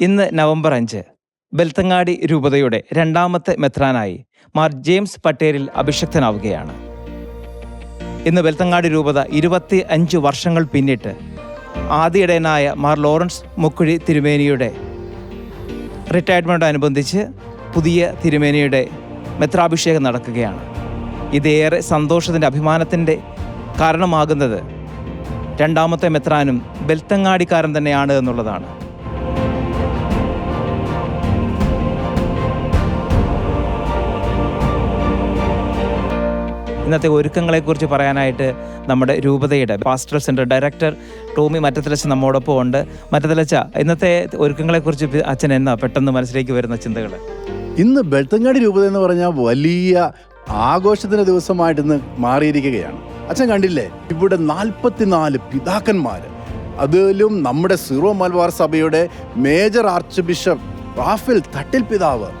ഇന്ന് നവംബർ 5 ബെൽത്തങ്ങാടി രൂപതയുടെ രണ്ടാമത്തെ മെത്രാനായി മാർ ജെയിംസ് പട്ടേലിൽ അഭിഷിക്തനാവുകയാണ്. ഇന്ന് ബെൽത്തങ്ങാടി രൂപത 25 വർഷങ്ങൾ പിന്നിട്ട് ആദ്യയിടയനായ മാർ ലോറൻസ് മുക്കുഴി തിരുമേനിയുടെ റിട്ടയർമെൻറ്റോടനുബന്ധിച്ച് പുതിയ തിരുമേനിയുടെ മെത്രാഭിഷേകം നടക്കുകയാണ്. ഇതേറെ സന്തോഷത്തിൻ്റെ അഭിമാനത്തിൻ്റെ കാരണമാകുന്നത് രണ്ടാമത്തെ മെത്രാനും ബെൽത്തങ്ങാടിക്കാരൻ തന്നെയാണ് എന്നുള്ളതാണ്. ഇന്നത്തെ ഒരുക്കങ്ങളെക്കുറിച്ച് പറയാനായിട്ട് നമ്മുടെ രൂപതയുടെ പാസ്റ്ററൽ സെൻറ്റർ ഡയറക്ടർ ടോമി മറ്റത്തലച്ച നമ്മോടൊപ്പം ഉണ്ട്. മറ്റത്തലച്ച, ഇന്നത്തെ ഒരുക്കങ്ങളെക്കുറിച്ച് അച്ഛൻ എന്നാ പെട്ടെന്ന് മനസ്സിലേക്ക് വരുന്ന ചിന്തകൾ? ഇന്ന് ബെൽത്തങ്ങാടി രൂപത എന്ന് പറഞ്ഞാൽ വലിയ ആഘോഷത്തിൻ്റെ ദിവസമായിട്ട് ഇന്ന് മാറിയിരിക്കുകയാണ്. അച്ഛൻ കണ്ടില്ലേ, ഇവിടെ 44 പിതാക്കന്മാർ, അതിലും നമ്മുടെ സീറോ മലബാർ സഭയുടെ major arch bishop Raphael Thattil പിതാവ്,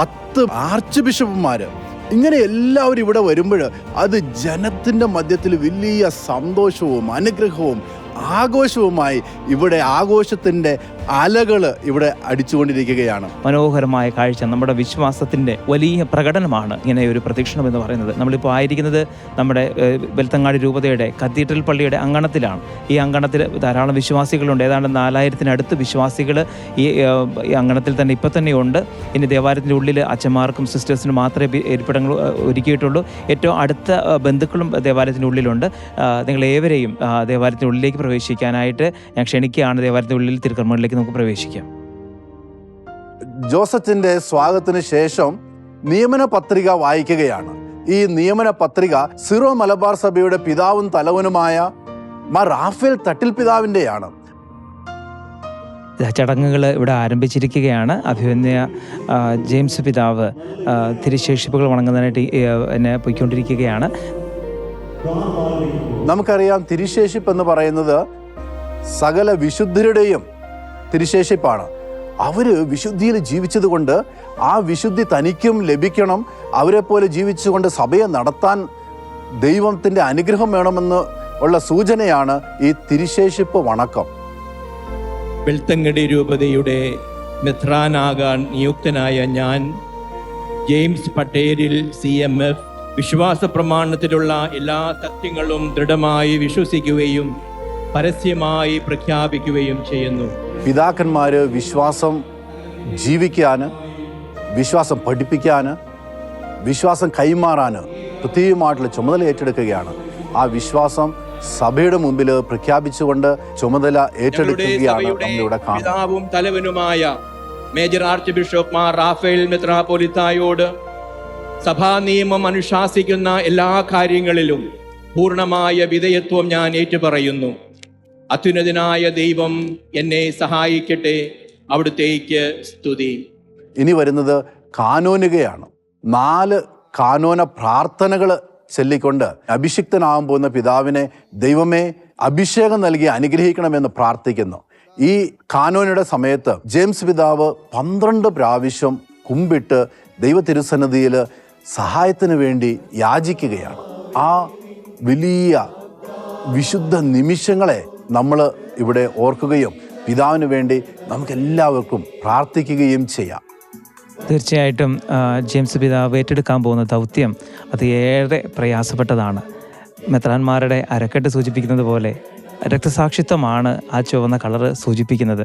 10 ആർച്ച് ബിഷപ്പുമാർ, ഇങ്ങനെ എല്ലാവരും ഇവിടെ വരുമ്പോൾ അത് ജനത്തിൻ്റെ മധ്യത്തിൽ വലിയ സന്തോഷവും അനുഗ്രഹവും ആഘോഷവുമായി ഇവിടെ ആഘോഷത്തിൻ്റെ അലകൾ ഇവിടെ അടിച്ചുകൊണ്ടിരിക്കുകയാണ്. മനോഹരമായ കാഴ്ച, നമ്മുടെ വിശ്വാസത്തിൻ്റെ വലിയ പ്രകടനമാണ് ഇങ്ങനെ ഒരു പ്രദക്ഷിണം എന്ന് പറയുന്നത്. നമ്മളിപ്പോൾ ആയിരിക്കുന്നത് നമ്മുടെ ബെൽത്തങ്ങാടി രൂപതയുടെ കത്തീഡ്രൽ പള്ളിയുടെ അങ്കണത്തിലാണ്. ഈ അങ്കണത്തിൽ ധാരാളം വിശ്വാസികളുണ്ട്. ഏതാണ്ട് 4000-അടുത്ത് വിശ്വാസികൾ ഈ അങ്കണത്തിൽ തന്നെ ഇപ്പം തന്നെ ഉണ്ട്. ഇനി ദേവാലയത്തിൻ്റെ ഉള്ളിൽ അച്ഛന്മാർക്കും സിസ്റ്റേഴ്സിനും മാത്രമേ ഇരിപ്പിടങ്ങൾ ഒരുക്കിയിട്ടുള്ളൂ. ഏറ്റവും അടുത്ത ബന്ധുക്കളും ദേവാലയത്തിൻ്റെ ഉള്ളിലുണ്ട്. നിങ്ങളേവരെയും ദേവാലയത്തിൻ്റെ ഉള്ളിലേക്ക് പ്രവേശിക്കാനായിട്ട് ഞാൻ ക്ഷണിക്കുകയാണ്. ദേവാലയത്തിൻ്റെ ഉള്ളിൽ തിരുക്കർമ്മങ്ങളിലേക്ക് നമുക്ക് പ്രവേശിക്കാം. ജോസഫിന്റെ സ്വാഗതത്തിന് ശേഷം നിയമന പത്രിക വായിക്കുകയാണ്. ഈ നിയമന പത്രിക സീറോ മലബാർ സഭയുടെ പിതാവും തലവനുമായ മാർ റാഫേൽ തട്ടിൽ പിതാവിൻ്റെയാണ്. ചടങ്ങുകൾ ഇവിടെ ആരംഭിച്ചിരിക്കുകയാണ്. അഭിമന്യ ജെയിംസ് പിതാവ് തിരുശേഷിപ്പുകൾ വണങ്ങുന്നതിനായിട്ട് എന്നെ പോയിക്കൊണ്ടിരിക്കുകയാണ്. നമുക്കറിയാം, തിരുശേഷിപ്പ് എന്ന് പറയുന്നത് സകല വിശുദ്ധരുടെയും തിരുശേഷിപ്പാണ്. അവർ വിശുദ്ധിയിൽ ജീവിച്ചത് കൊണ്ട് ആ വിശുദ്ധി തനിക്കും ലഭിക്കണം. അവരെ പോലെ ജീവിച്ചുകൊണ്ട് സഭയെ നടത്താൻ ദൈവത്തിൻ്റെ അനുഗ്രഹം വേണമെന്ന് ഉള്ള സൂചനയാണ് ഈ തിരുശേഷിപ്പ് വണക്കം. ബെൽത്തങ്ങാടി രൂപതയുടെ മെത്രാനാകാൻ നിയുക്തനായ ഞാൻ ജെയിംസ് പട്ടേലിൽ CMF വിശ്വാസ പ്രമാണത്തിലുള്ള എല്ലാ സത്യങ്ങളും ദൃഢമായി വിശ്വസിക്കുകയും പരസ്യമായി പ്രഖ്യാപിക്കുകയും ചെയ്യുന്നു. പിതാക്കന്മാർ വിശ്വാസം ജീവിക്കാൻ, വിശ്വാസം പഠിപ്പിക്കാൻ, വിശ്വാസം കൈമാറാൻ പ്രത്യേകമായിട്ടുള്ള ചുമതല ഏറ്റെടുക്കുകയാണ്. ആ വിശ്വാസം സഭയുടെ മുമ്പിൽ പ്രഖ്യാപിച്ചുകൊണ്ട് ചുമതല ഏറ്റെടുക്കുകയാണ് നമ്മളിവിടെ കാണുന്നത്. പിതാവും തലവനുമായ major archbishop Mar Raphael മെത്രാപ്പൊലിത്തായോട് സഭാ നിയമം അനുശാസിക്കുന്ന എല്ലാ കാര്യങ്ങളിലും പൂർണ്ണമായ വിധേയത്വം ഞാൻ ഏറ്റുപറയുന്നു. അത്യുന്നതനായ ദൈവം എന്നെ സഹായിക്കട്ടെ. അവിടുത്തേക്ക് സ്തുതി. ഇനി വരുന്നത് കാനോനികയാണ്. 4 കാനോന പ്രാർത്ഥനകൾ ചൊല്ലിക്കൊണ്ട് അഭിഷിക്തനാകാൻ പോകുന്ന പിതാവിനെ ദൈവമേ അഭിഷേകം നൽകി അനുഗ്രഹിക്കണമെന്ന് പ്രാർത്ഥിക്കുന്നു. ഈ കാനോനയുടെ സമയത്ത് ജെയിംസ് പിതാവ് 12 പ്രാവശ്യം കുമ്പിട്ട് ദൈവ തിരുസന്നിധിയിൽ സഹായത്തിന് വേണ്ടി യാചിക്കുകയാണ്. ആ വലിയ വിശുദ്ധ നിമിഷങ്ങളെ നമ്മൾ ഇവിടെ ഓർക്കുകയും പിതാവിന് വേണ്ടി നമുക്കെല്ലാവർക്കും പ്രാർത്ഥിക്കുകയും ചെയ്യാം. തീർച്ചയായിട്ടും ജെയിംസ് പിതാവ് ഏറ്റെടുക്കാൻ പോകുന്ന ദൗത്യം അത് ഏറെ പ്രയാസപ്പെട്ടതാണ്. മെത്രാന്മാരുടെ അരക്കെട്ട് സൂചിപ്പിക്കുന്നത് പോലെ രക്തസാക്ഷിത്വമാണ് ആ ചുവന്ന കളറ് സൂചിപ്പിക്കുന്നത്.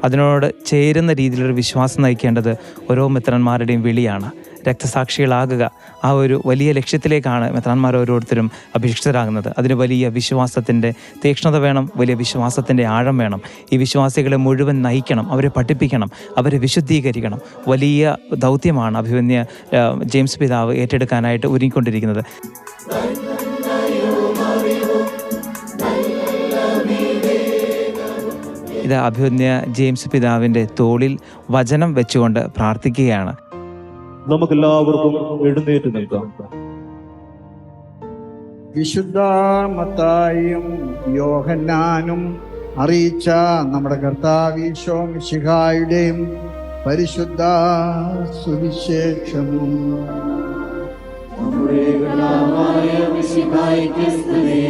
അതിനോട് ചേരുന്ന രീതിയിലൊരു വിശ്വാസം നയിക്കേണ്ടത് ഓരോ മെത്രാന്മാരുടെയും വിളിയാണ്. രക്തസാക്ഷികളാകുക, ആ ഒരു വലിയ ലക്ഷ്യത്തിലേക്കാണ് മെത്രാന്മാർ ഓരോരുത്തരും അഭിഷിക്തരാകുന്നത്. അതിന് വലിയ വിശ്വാസത്തിൻ്റെ തീക്ഷ്ണത വേണം, വലിയ വിശ്വാസത്തിൻ്റെ ആഴം വേണം. ഈ വിശ്വാസികളെ മുഴുവൻ നയിക്കണം, അവരെ പഠിപ്പിക്കണം, അവരെ വിശുദ്ധീകരിക്കണം. വലിയ ദൗത്യമാണ് അഭിമന്യ ജെയിംസ് പിതാവ് ഏറ്റെടുക്കാനായിട്ട് ഒരുങ്ങിക്കൊണ്ടിരിക്കുന്നത്. ഇത് അഭിമന്യ ജെയിംസ് പിതാവിൻ്റെ തോളിൽ വചനം വെച്ചുകൊണ്ട് പ്രാർത്ഥിക്കുകയാണ്. നമുക്കെല്ലാവർക്കും എഴുന്നേറ്റ് നിൽക്കാം. വിശുദ്ധ മത്തായിയും യോഹന്നാനും അറിയിച്ച നമ്മുടെ കർത്താവ് ഈശോ മിശിഹായുടെയും പരിശുദ്ധ സുവിശേഷവും നമ്മുടെ കർത്താവായ മിശിഹായ്ക്ക് സ്തുതി.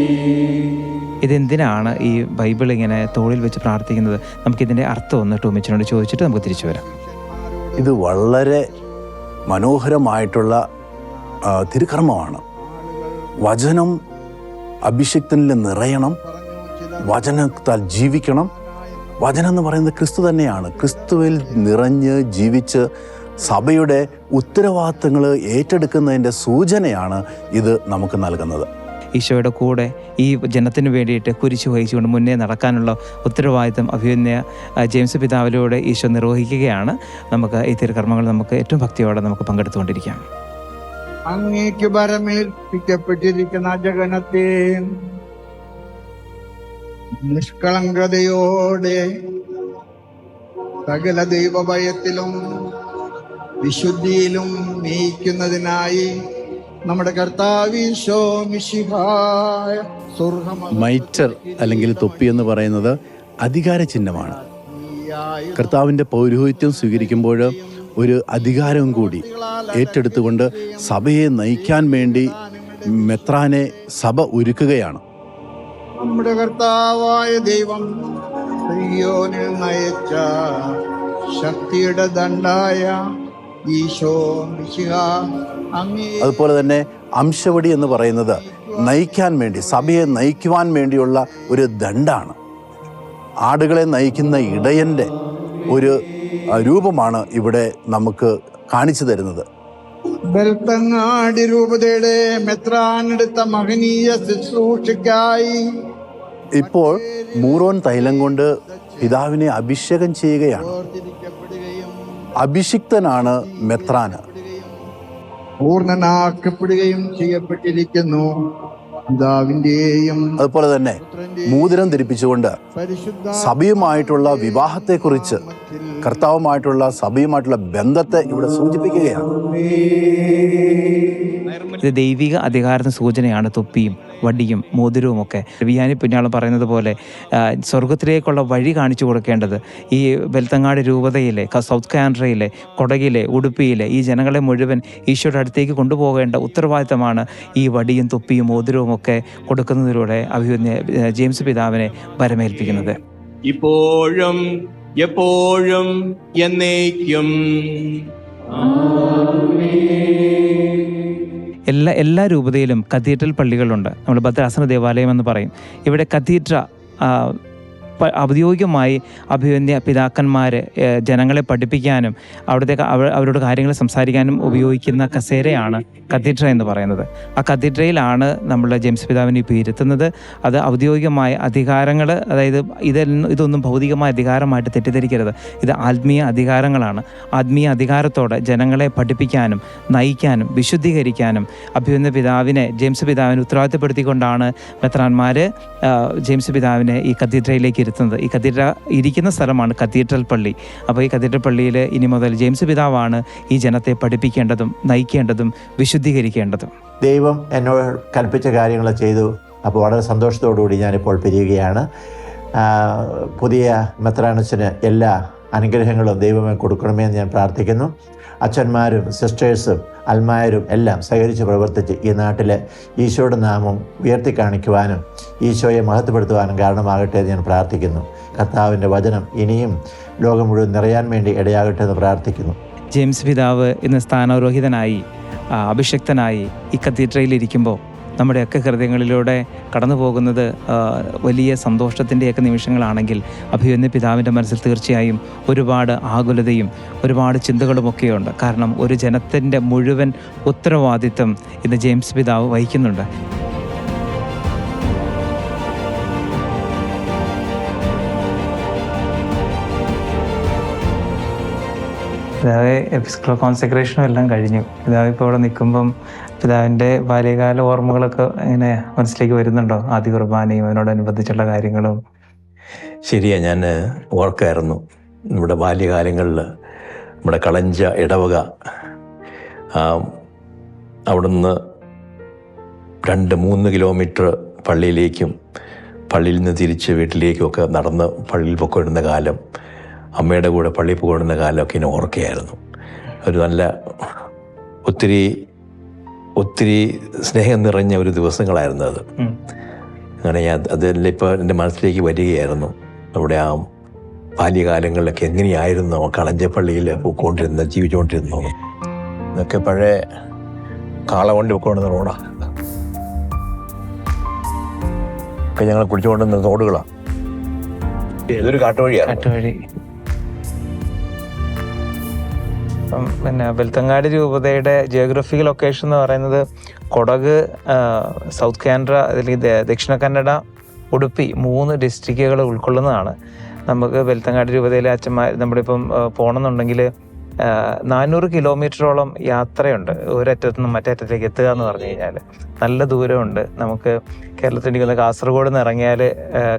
ഇതെന്തിനാണ് ഈ ബൈബിൾ ഇങ്ങനെ തോളിൽ വെച്ച് പ്രാർത്ഥിക്കുന്നത്? നമുക്കിതിൻ്റെ അർത്ഥം ഒന്ന് ടോമിച്ചനോട് ചോദിച്ചിട്ട് നമുക്ക് തിരിച്ചു വരാം. ഇത് വളരെ മനോഹരമായിട്ടുള്ള തിരുക്കർമ്മമാണ്. വചനം അഭിഷിക്തനിൽ നിറയണം, വചനത്താൽ ജീവിക്കണം. വചനം എന്ന് പറയുന്നത് ക്രിസ്തു തന്നെയാണ്. ക്രിസ്തുവിൽ നിറഞ്ഞ് ജീവിച്ച് സഭയുടെ ഉത്തരവാദിത്തങ്ങൾ ഏറ്റെടുക്കുന്നതിൻ്റെ സൂചനയാണ് ഇത് നമുക്ക് നൽകുന്നത്. ഈശോയുടെ കൂടെ ഈ ജനത്തിന് വേണ്ടിയിട്ട് കുരിശു വഹിച്ചുകൊണ്ട് മുന്നേ നടക്കാനുള്ള ഉത്തരവാദിത്തം അഭിമന്യ ജെയിംസ് പിതാവിലൂടെ ഈശോ നിർവഹിക്കുകയാണ്. നമുക്ക് ഈ തിരുക്കർമ്മങ്ങൾ നമുക്ക് ഏറ്റവും ഭക്തിയോടെ നമുക്ക് പങ്കെടുത്തുകൊണ്ടിരിക്കാം. അങ്ങേക്ക് ഭരമേൽപ്പിക്കപ്പെട്ടിരിക്കുന്ന ജഗണത്തെ നിഷ്കളങ്കതയോടെ സകല ദൈവഭയത്തിലും വിശുദ്ധിയിലും നയിക്കുന്നതിനായി നമ്മുടെ കർത്താവ് ഈശോ മിശിഹായ മൈറ്റർ അല്ലെങ്കിൽ തൊപ്പി എന്ന് പറയുന്നത് അധികാര ചിഹ്നമാണ്. കർത്താവിൻ്റെ പൗരോഹിത്യം സ്വീകരിക്കുമ്പോൾ ഒരു അധികാരവും കൂടി ഏറ്റെടുത്തുകൊണ്ട് സഭയെ നയിക്കാൻ വേണ്ടി മെത്രാനെ സഭ ഒരുക്കുകയാണ്. നമ്മുടെ കർത്താവായ ദൈവം സിയോനിൽ നയിച്ച ശക്തിയുടെ ദണ്ഡായ ഈശോ മിശിഹ അങ്ങേ. അതുപോലെ തന്നെ അംശവടി എന്ന് പറയുന്നത് നയിക്കാൻ വേണ്ടി, സഭയെ നയിക്കുവാൻ വേണ്ടിയുള്ള ഒരു ദണ്ഡാണ്. ആടുകളെ നയിക്കുന്ന ഇടയൻ്റെ ഒരു രൂപമാണ് ഇവിടെ നമുക്ക് കാണിച്ചു തരുന്നത്. ബെൽത്തങ്ങാടി രൂപതയുടെ മെത്രാനെടുത്ത മഹനീയ ശുശ്രൂഷയ്ക്കായി ഇപ്പോൾ മൂറോൻ തൈലം കൊണ്ട് പിതാവിനെ അഭിഷേകം ചെയ്യുകയാണ്. അഭിഷിക്തനാണ് മെത്രാന്. പൂർണ്ണനാക്കപ്പെടുകയും ചെയ്യപ്പെട്ടിരിക്കുന്നു. പിതാവിന്റെയും അതുപോലെ തന്നെ മോതിരം ധരിപ്പിച്ചുകൊണ്ട് സഭയുമായിട്ടുള്ള വിവാഹത്തെക്കുറിച്ച്, കർത്താവുമായിട്ടുള്ള സഭയുമായിട്ടുള്ള ബന്ധത്തെ ഇവിടെ സൂചിപ്പിക്കുകയാണ്. ഇത് ദൈവിക അധികാരത്തിന് സൂചനയാണ് തൊപ്പിയും വടിയും മോതിരവും ഒക്കെ. വിയാനി പുണ്യാളം പറയുന്നത് പോലെ സ്വർഗത്തിലേക്കുള്ള വഴി കാണിച്ചു കൊടുക്കേണ്ടത് ഈ ബെൽത്തങ്ങാട് രൂപതയിലെ, സൗത്ത് കാനഡയിലെ, കൊടകിലെ, ഉടുപ്പിയിലെ ഈ ജനങ്ങളെ മുഴുവൻ ഈശോയുടെ അടുത്തേക്ക് കൊണ്ടുപോകേണ്ട ഉത്തരവാദിത്തമാണ് ഈ വടിയും തൊപ്പിയും മോതിരവും ഒക്കെ കൊടുക്കുന്നതിലൂടെ അഭിമന്യ ജെയിംസ് പിതാവിനെ വരമേൽപ്പിക്കുന്നത്. ഇപ്പോഴും എപ്പോഴും എന്നേക്കും. എല്ലാ രൂപതയിലും കത്തീഡ്രൽ പള്ളികളുണ്ട്. നമ്മൾ ഭദ്രാസന ദേവാലയം എന്ന് പറയും. ഇവിടെ കത്തീഡ്ര ഔദ്യോഗികമായി അഭിമന്യ പിതാക്കന്മാർ ജനങ്ങളെ പഠിപ്പിക്കാനും അവരോട് കാര്യങ്ങൾ സംസാരിക്കാനും ഉപയോഗിക്കുന്ന കസേരയാണ് കത്തീഡ്ര എന്ന് പറയുന്നത്. ആ കത്തീഡ്രയിലാണ് നമ്മളുടെ ജെയിംസ് പിതാവിനെ ഇപ്പോൾ ഇരുത്തുന്നത്. അത് ഔദ്യോഗികമായ അധികാരങ്ങൾ, അതായത് ഇതൊന്നും ഭൗതികമായ അധികാരമായിട്ട് തെറ്റിദ്ധരിക്കരുത്. ഇത് ആത്മീയ അധികാരങ്ങളാണ്. ആത്മീയ അധികാരത്തോടെ ജനങ്ങളെ പഠിപ്പിക്കാനും നയിക്കാനും വിശുദ്ധീകരിക്കാനും അഭിമന്യ പിതാവിനെ, ജെയിംസ് പിതാവിനെ ഉത്തരവാദിത്തപ്പെടുത്തിക്കൊണ്ടാണ് മെത്രാന്മാർ ജെയിംസ് പിതാവിനെ ഈ കത്തീഡ്രയിലേക്ക് ഇരുത്തുന്നത്. ഈ കത്തീഡ്ര ഇരിക്കുന്ന സ്ഥലമാണ് കത്തീഡ്രൽ പള്ളി. അപ്പോൾ ഈ കത്തീഡ്രൽ പള്ളിയിൽ ഇനി മുതൽ ജെയിംസ് പിതാവാണ് ഈ ജനത്തെ പഠിപ്പിക്കേണ്ടതും നയിക്കേണ്ടതും വിശുദ്ധീകരിക്കേണ്ടതും. ദൈവം എന്നോട് കൽപ്പിച്ച കാര്യങ്ങൾ ചെയ്തു. അപ്പോൾ വളരെ സന്തോഷത്തോടുകൂടി ഞാനിപ്പോൾ പിരിയുകയാണ്. പുതിയ മെത്രാനച്ചന് എല്ലാ അനുഗ്രഹങ്ങളും ദൈവമേ കൊടുക്കണമേ എന്ന് ഞാൻ പ്രാർത്ഥിക്കുന്നു. അച്ഛന്മാരും സിസ്റ്റേഴ്സും അൽമായരും എല്ലാം സഹകരിച്ച് പ്രവർത്തിച്ച് ഈ നാട്ടിലെ ഈശോയുടെ നാമം ഉയർത്തി കാണിക്കുവാനും ഈശോയെ മഹത്വപ്പെടുത്തുവാനും കാരണമാകട്ടെ എന്ന് ഞാൻ പ്രാർത്ഥിക്കുന്നു. കർത്താവിൻ്റെ വചനം ഇനിയും ലോകം മുഴുവൻ നിറയാൻ വേണ്ടി ഇടയാകട്ടെ എന്ന് പ്രാർത്ഥിക്കുന്നു. ജെയിംസ് പിതാവ് ഇന്ന് സ്ഥാനാരോഹിതനായി അഭിഷക്തനായി ഈ കത്തീഡ്രയിലിരിക്കുമ്പോൾ നമ്മുടെയൊക്കെ ഹൃദയങ്ങളിലൂടെ കടന്നു പോകുന്നത് വലിയ സന്തോഷത്തിൻ്റെയൊക്കെ നിമിഷങ്ങളാണെങ്കിൽ അഭിമന്യ പിതാവിൻ്റെ മനസ്സിൽ തീർച്ചയായും ഒരുപാട് ആകുലതയും ഒരുപാട് ചിന്തകളുമൊക്കെയുണ്ട്. കാരണം ഒരു ജനത്തിൻ്റെ മുഴുവൻ ഉത്തരവാദിത്വം ഇന്ന് ജെയിംസ് പിതാവ് വഹിക്കുന്നുണ്ട്. പിതാവ് എപ്പിസ്കോപ്പൽ കോൺസെക്രേഷനും എല്ലാം കഴിഞ്ഞു. പിതാവ് ഇപ്പോൾ ഇവിടെ നിൽക്കുമ്പം പിതാവിൻ്റെ ബാല്യകാല ഓർമ്മകളൊക്കെ ഇങ്ങനെ മനസ്സിലേക്ക് വരുന്നുണ്ടോ? ആദ്യ കുർബാനയും അതിനോടനുബന്ധിച്ചുള്ള കാര്യങ്ങളും. ശരിയാ, ഞാൻ ഓർക്കായിരുന്നു നമ്മുടെ ബാല്യകാലങ്ങളിൽ നമ്മുടെ കളഞ്ച ഇടവക, അവിടുന്ന് 2-3 കിലോമീറ്റർ പള്ളിയിലേക്കും പള്ളിയിൽ നിന്ന് തിരിച്ച് വീട്ടിലേക്കുമൊക്കെ നടന്ന് പള്ളിയിൽ പൊക്കൊടുന്ന കാലം, അമ്മയുടെ കൂടെ പള്ളിയിൽ പോകൊടുന്ന കാലമൊക്കെ ഇങ്ങനെ ഓർക്കുകയായിരുന്നു. ഒരു നല്ല ഒത്തിരി സ്നേഹം നിറഞ്ഞ ഒരു ദിവസങ്ങളായിരുന്നു അത്. അങ്ങനെ അതെല്ലാം ഇപ്പോൾ എൻ്റെ മനസ്സിലേക്ക് വരികയായിരുന്നു. അവിടെ ആ ബാല്യകാലങ്ങളിലൊക്കെ എങ്ങനെയായിരുന്നു കളഞ്ചപ്പള്ളിയിൽ പോയിക്കൊണ്ടിരുന്ന ജീവിച്ചുകൊണ്ടിരുന്നു. ഇതൊക്കെ പഴയ കാളവണ്ടി പൊക്കോണ്ടുന്ന റോഡാണ്. ഒക്കെ ഞങ്ങൾ കുടിച്ചുകൊണ്ടുവന്ന റോഡുകളാണ്. ഇതൊരു കാട്ടുവഴിയാണ്. കാട്ടുവഴി. പിന്നെ ബെൽത്തങ്ങാടി രൂപതയുടെ ജിയോഗ്രഫിക്കൽ ലൊക്കേഷൻ എന്ന് പറയുന്നത് കൊടക്, സൗത്ത് കാനഡ, അല്ലെങ്കിൽ ദക്ഷിണ കന്നഡ, ഉടുപ്പി 3 ഡിസ്ട്രിക്റ്റുകൾ ഉൾക്കൊള്ളുന്നതാണ്. നമുക്ക് ബെൽത്തങ്ങാടി രൂപതയിലെ അച്ഛന്മാർ നമ്മളിപ്പം പോകണമെന്നുണ്ടെങ്കിൽ 400 കിലോമീറ്ററോളം യാത്രയുണ്ട് ഒരറ്റത്തു നിന്നും മറ്റേ അറ്റത്തേക്ക് എത്തുക എന്ന് പറഞ്ഞു കഴിഞ്ഞാൽ. നല്ല ദൂരമുണ്ട്. നമുക്ക് കേരളത്തിൽ ഇരിക്കുന്ന കാസർഗോഡ് നിന്ന് ഇറങ്ങിയാൽ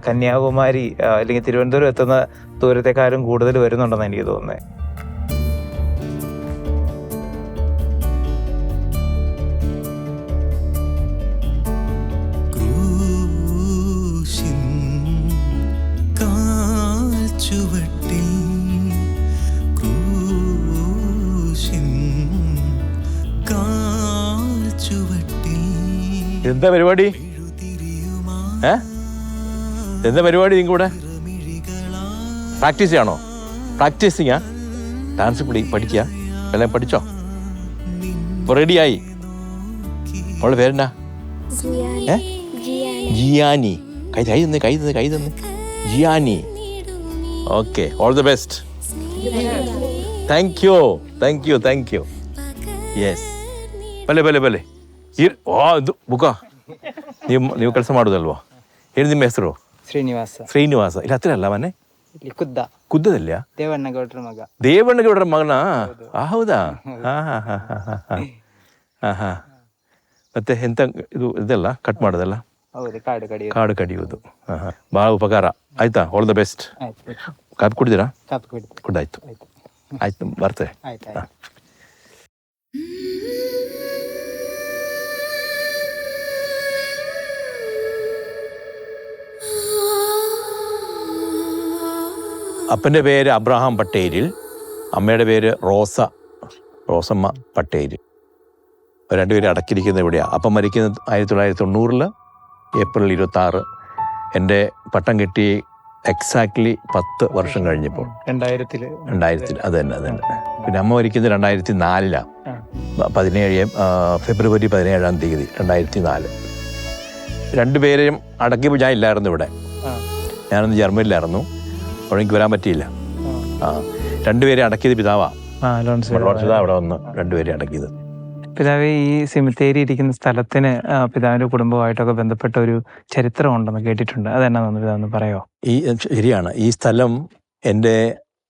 കന്യാകുമാരി അല്ലെങ്കിൽ തിരുവനന്തപുരം എത്തുന്ന ദൂരത്തെക്കാളും കൂടുതൽ വരുന്നുണ്ടെന്ന് എനിക്ക് തോന്നുന്നത്. എന്താ പരിപാടി? എന്താ പരിപാടി നിങ്ങൾക്കിവിടെ? പ്രാക്ടീസ് ചെയ്യണോ? പ്രാക്ടീസിങ്ങാ? ഡാൻസ് പഠിക്കുക? എല്ലാം പഠിച്ചോ? ഇപ്പോൾ റെഡിയായി? അവളുടെ പേരെന്നാ? ജിയാനി. കൈ തന്നെ Jiyani. Okay, all the best. Thank you. Yes, ಬಲೆ ಇದು ಬುಕ್ಕ ನೀವು ಕೆಲಸ ಮಾಡೋದಲ್ವಾ? ಏನು ನಿಮ್ಮ ಹೆಸರು? ಶ್ರೀನಿವಾಸ. ಇಲ್ಲಿ ಹತ್ತಿರ ಅಲ್ಲ ಮನೆ? ಕುದ್ದದಲ್ಲ? ದೇವಣ್ಣಗೌಡರ ಮಗನ? ಹೌದಾ? ಹಾ. ಮತ್ತೆ ಎಂತ ಇದೆಲ್ಲ ಕಟ್ ಮಾಡೋದಲ್ಲ? ಕಾಡು ಕಡಿಯೋದು. ಭಾಳ ಉಪಕಾರ ಆಯ್ತಾ? All the best. ಕಾಪಿ ಕುಡಿದಿರಾ? ಕುಡ್ದಾಯ್ತು. ಆಯ್ತು, ಬರ್ತೇವೆ. അപ്പൻ്റെ പേര് അബ്രഹാം പട്ടേലിൽ, അമ്മയുടെ പേര് റോസമ്മ പട്ടേൽ. രണ്ടുപേരും അടക്കിയിരിക്കുന്നത് ഇവിടെയാണ്. അപ്പം മരിക്കുന്നത് 1990 ഏപ്രിൽ 26. എൻ്റെ പട്ടം കെട്ടി എക്സാക്ട്ലി 10 വർഷം കഴിഞ്ഞപ്പോൾ, 2000. അത് തന്നെ. പിന്നെ അമ്മ മരിക്കുന്നത് 2004 ഫെബ്രുവരി 17 2004. രണ്ടുപേരെയും അടക്കിയപ്പോൾ ഞാൻ ഇല്ലായിരുന്നു ഇവിടെ. ഞാനന്ന് ജർമ്മനിയിലായിരുന്നു. അവിടെ എനിക്ക് വരാൻ പറ്റിയില്ല. രണ്ടുപേരെ അടക്കിയത് പിതാവാ. അവിടെ വന്ന് രണ്ടുപേരെ അടക്കിയത്. പിതാവ്, ഈ സെമിത്തേരി ഇരിക്കുന്ന സ്ഥലത്തിന് പിതാവിന്റെ കുടുംബമായിട്ടൊക്കെ ബന്ധപ്പെട്ട ഒരു ചരിത്രം ഉണ്ടെന്ന് കേട്ടിട്ടുണ്ട്. അതെന്നാന്ന് പിതാവെന്ന് പറയോ? ശരിയാണ്. ഈ സ്ഥലം എൻ്റെ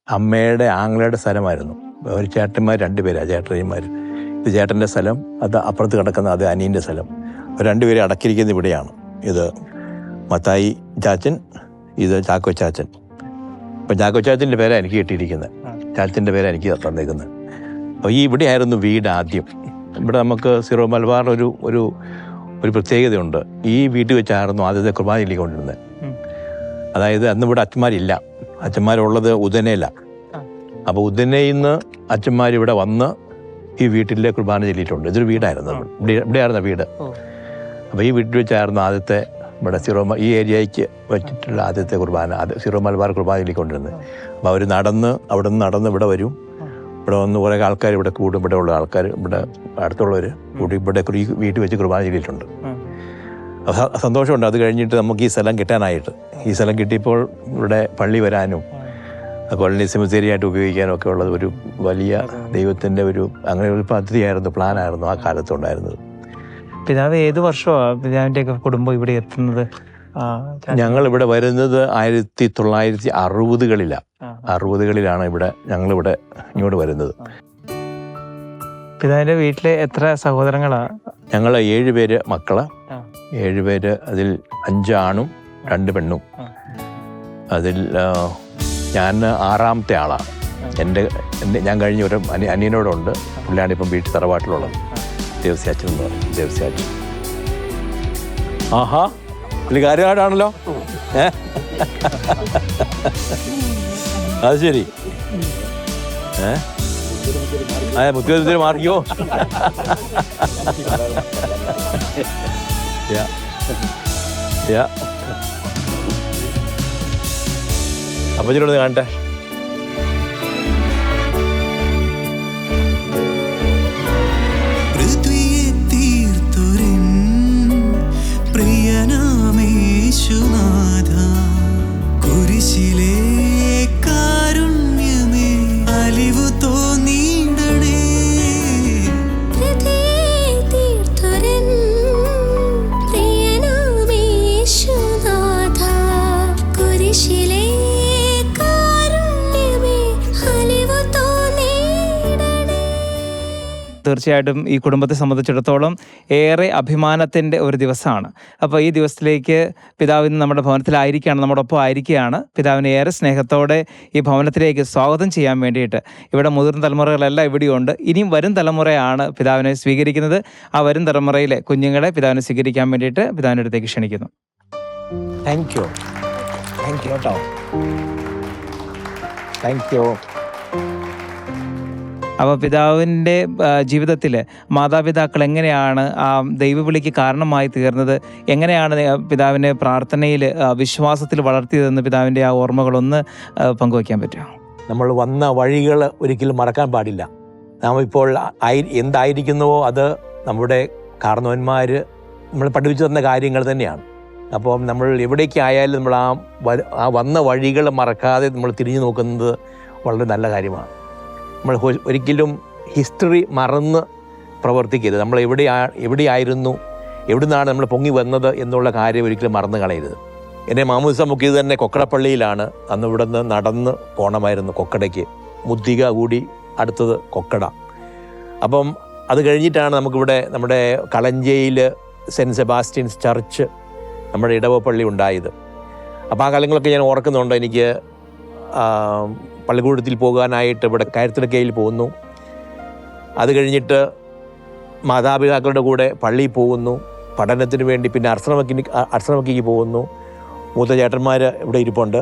അമ്മയുടെ ആങ്ങളയുടെ സ്ഥലമായിരുന്നു. ഒരു ചേട്ടന്മാർ 2 പേരാ ചേട്ടന്മാർ. ഇത് ചേട്ടൻ്റെ സ്ഥലം, അത് അപ്പുറത്ത് കിടക്കുന്ന അത് അനിയൻ്റെ സ്ഥലം. രണ്ടുപേരെ അടക്കിയിരിക്കുന്നത് ഇവിടെയാണ്. ഇത് മത്തായി ചാച്ചൻ, ഇത് ചാക്കോ ചാച്ചൻ. അപ്പം ചാക്കോ ചാച്ചൻ്റെ പേരാണ് എനിക്ക് കിട്ടിയിരിക്കുന്നത്, ചാച്ചൻ്റെ പേരാണ് എനിക്ക് തന്നേക്കുന്നത്. അപ്പോൾ ഇവിടെയായിരുന്നു വീട് ആദ്യം. ഇവിടെ നമുക്ക് സിറോ മലബാർ ഒരു പ്രത്യേകതയുണ്ട്. ഈ വീട്ടിൽ വെച്ചായിരുന്നു ആദ്യത്തെ കുർബാന ചൊല്ലിക്കൊണ്ടിരുന്നത്. അതായത് അന്ന് ഇവിടെ അച്ഛന്മാരില്ല. അച്ഛന്മാരുള്ളത് ഉദനയിലാണ്. അപ്പോൾ ഉദനയിൽ നിന്ന് അച്ഛന്മാരിവിടെ വന്ന് ഈ വീട്ടിലെ കുർബാന ചൊല്ലിയിട്ടുണ്ട്. ഇതൊരു വീടായിരുന്നു, ഇവിടെയായിരുന്നു വീട്. അപ്പോൾ ഈ വീട്ടിൽ വെച്ചായിരുന്നു ആദ്യത്തെ ഇവിടെ ഈ ഏരിയയ്ക്ക് വെച്ചിട്ടുള്ള ആദ്യത്തെ കുർബാന, സിറോ മലബാർ കുർബാന ചൊല്ലിക്കൊണ്ടിരുന്നത്. അപ്പോൾ അവർ അവിടെ നിന്ന് നടന്ന് ഇവിടെ വരും. ഇവിടെ വന്ന് കുറേ ആൾക്കാർ ഇവിടെ കൂടും. ഇവിടെ ഉള്ള ആൾക്കാർ, ഇവിടെ അടുത്തുള്ളവർ കൂടി ഇവിടെ ഈ വീട്ടിൽ വെച്ച് കുർബാന ചൊല്ലിയിട്ടുണ്ട്. സന്തോഷമുണ്ട്. അത് കഴിഞ്ഞിട്ട് നമുക്ക് ഈ സ്ഥലം കിട്ടാനായിട്ട്, ഈ സ്ഥലം കിട്ടിയപ്പോൾ ഇവിടെ പള്ളി വരാനും കോളനി സെമിത്തേരിയായിട്ട് ഉപയോഗിക്കാനും ഒക്കെ ഉള്ളത് ഒരു വലിയ ദൈവത്തിൻ്റെ അങ്ങനെ ഒരു പദ്ധതിയായിരുന്നു, പ്ലാനായിരുന്നു ആ കാലത്തുണ്ടായിരുന്നത്. പിതാവ് ഏത് വർഷമാണ് പിതാവിൻ്റെയൊക്കെ കുടുംബം ഇവിടെ എത്തുന്നത്? ഞങ്ങൾ ഇവിടെ വരുന്നത് 1960-കളിലാണ്. 60-കളിലാണ് ഞങ്ങളിവിടെ ഇങ്ങോട്ട് വരുന്നത്. പിതാവിന്റെ വീട്ടില് എത്ര സഹോദരങ്ങളാ? ഞങ്ങൾ 7 പേര് മക്കള്. 7 പേര്, അതിൽ 5 ആണും 2 പെണ്ണും. അതിൽ ഞാൻ 6ാമത്തെ ആളാണ്. ഞാൻ കഴിഞ്ഞ ഒരു അനിയനോടുണ്ട്. പുള്ളിയാണ് ഇപ്പം വീട്ടിൽ തറവാട്ടിലുള്ളത്. ദേവസ്യാച്ചൻ എന്ന് പറയും. ദേവസ്യാച്ചൻ. ആഹാ, പുള്ളി കാര്യമായിട്ടാണല്ലോ. അത് ശരി. മുത്തുവത്തിന് മാറിയോ? അപ്പച്ചനോട് കാണട്ടെ. പൃഥ്വിയെ തീർത്തൊരിൻ പ്രിയനാമേശുനാഥ, കുരിശിലെ കാരുണ്യമേ അലിവു തോന്നിയിടണേ. തീർച്ചയായിട്ടും ഈ കുടുംബത്തെ സംബന്ധിച്ചിടത്തോളം ഏറെ അഭിമാനത്തിൻ്റെ ഒരു ദിവസമാണ്. അപ്പോൾ ഈ ദിവസത്തിലേക്ക് പിതാവ് ഇന്ന് നമ്മുടെ ഭവനത്തിലായിരിക്കുകയാണ്, നമ്മുടെ ഒപ്പം ആയിരിക്കുകയാണ്. പിതാവിനെ ഏറെ സ്നേഹത്തോടെ ഈ ഭവനത്തിലേക്ക് സ്വാഗതം ചെയ്യാൻ വേണ്ടിയിട്ട് ഇവിടെ മുതിർന്ന തലമുറകളെല്ലാം ഇവിടെയുണ്ട്. ഇനിയും വരും തലമുറയാണ് പിതാവിനെ സ്വീകരിക്കുന്നത്. ആ വരും തലമുറയിലെ കുഞ്ഞുങ്ങളെ പിതാവിനെ സ്വീകരിക്കാൻ വേണ്ടിയിട്ട് പിതാവിൻ്റെ അടുത്തേക്ക് ക്ഷണിക്കുന്നു. താങ്ക് യു കേട്ടോ. Thank you. അപ്പോൾ പിതാവിൻ്റെ ജീവിതത്തിൽ മാതാപിതാക്കൾ എങ്ങനെയാണ് ആ ദൈവവിളിക്ക് കാരണമായി തീർന്നത്, എങ്ങനെയാണ് പിതാവിനെ പ്രാർത്ഥനയിൽ വിശ്വാസത്തിൽ വളർത്തിയതെന്ന് പിതാവിൻ്റെ ആ ഓർമ്മകളൊന്ന് പങ്കുവയ്ക്കാൻ പറ്റുമോ? നമ്മൾ വന്ന വഴികൾ ഒരിക്കലും മറക്കാൻ പാടില്ല. നാം ഇപ്പോൾ എന്തായിരിക്കുന്നുവോ അത് നമ്മുടെ കാരണവന്മാർ നമ്മൾ പഠിപ്പിച്ചു തന്ന കാര്യങ്ങൾ തന്നെയാണ്. അപ്പം നമ്മൾ എവിടേക്ക് ആയാലും നമ്മൾ ആ വന്ന വഴികൾ മറക്കാതെ നമ്മൾ തിരിഞ്ഞു നോക്കുന്നത് വളരെ നല്ല കാര്യമാണ്. നമ്മൾ ഒരിക്കലും ഹിസ്റ്ററി മറന്ന് പ്രവർത്തിക്കരുത്. നമ്മൾ എവിടെയായിരുന്നു, എവിടുന്നാണ് നമ്മൾ പൊങ്ങി വന്നത് എന്നുള്ള കാര്യം ഒരിക്കലും മറന്നു കളയരുത്. എന്നെ മാമൂസ മുക്കിയത് തന്നെ കൊക്കടപ്പള്ളിയിലാണ്. അന്ന് ഇവിടെ നിന്ന് നടന്ന് പോകണമായിരുന്നു കൊക്കടയ്ക്ക്. മുദ്ദിക കൂടി അടുത്തത് കൊക്കട. അപ്പം അത് കഴിഞ്ഞിട്ടാണ് നമുക്കിവിടെ നമ്മുടെ കളഞ്ചേയിൽ സെൻറ്റ് സെബാസ്റ്റ്യൻസ് ചർച്ച് നമ്മുടെ ഇടവപ്പള്ളി ഉണ്ടായത്. അപ്പോൾ ആ കാലങ്ങളൊക്കെ ഞാൻ ഓർക്കുന്നുണ്ട്. എനിക്ക് പള്ളിക്കൂടത്തിൽ പോകാനായിട്ട് ഇവിടെ കയർത്തിടക്കയിൽ പോകുന്നു. അത് കഴിഞ്ഞിട്ട് മാതാപിതാക്കളുടെ കൂടെ പള്ളിയിൽ പോകുന്നു, പഠനത്തിന് വേണ്ടി. പിന്നെ അർസനമക്കിക്ക് പോകുന്നു. മൂത്ത ചേട്ടന്മാർ ഇവിടെ ഇരിപ്പുണ്ട്,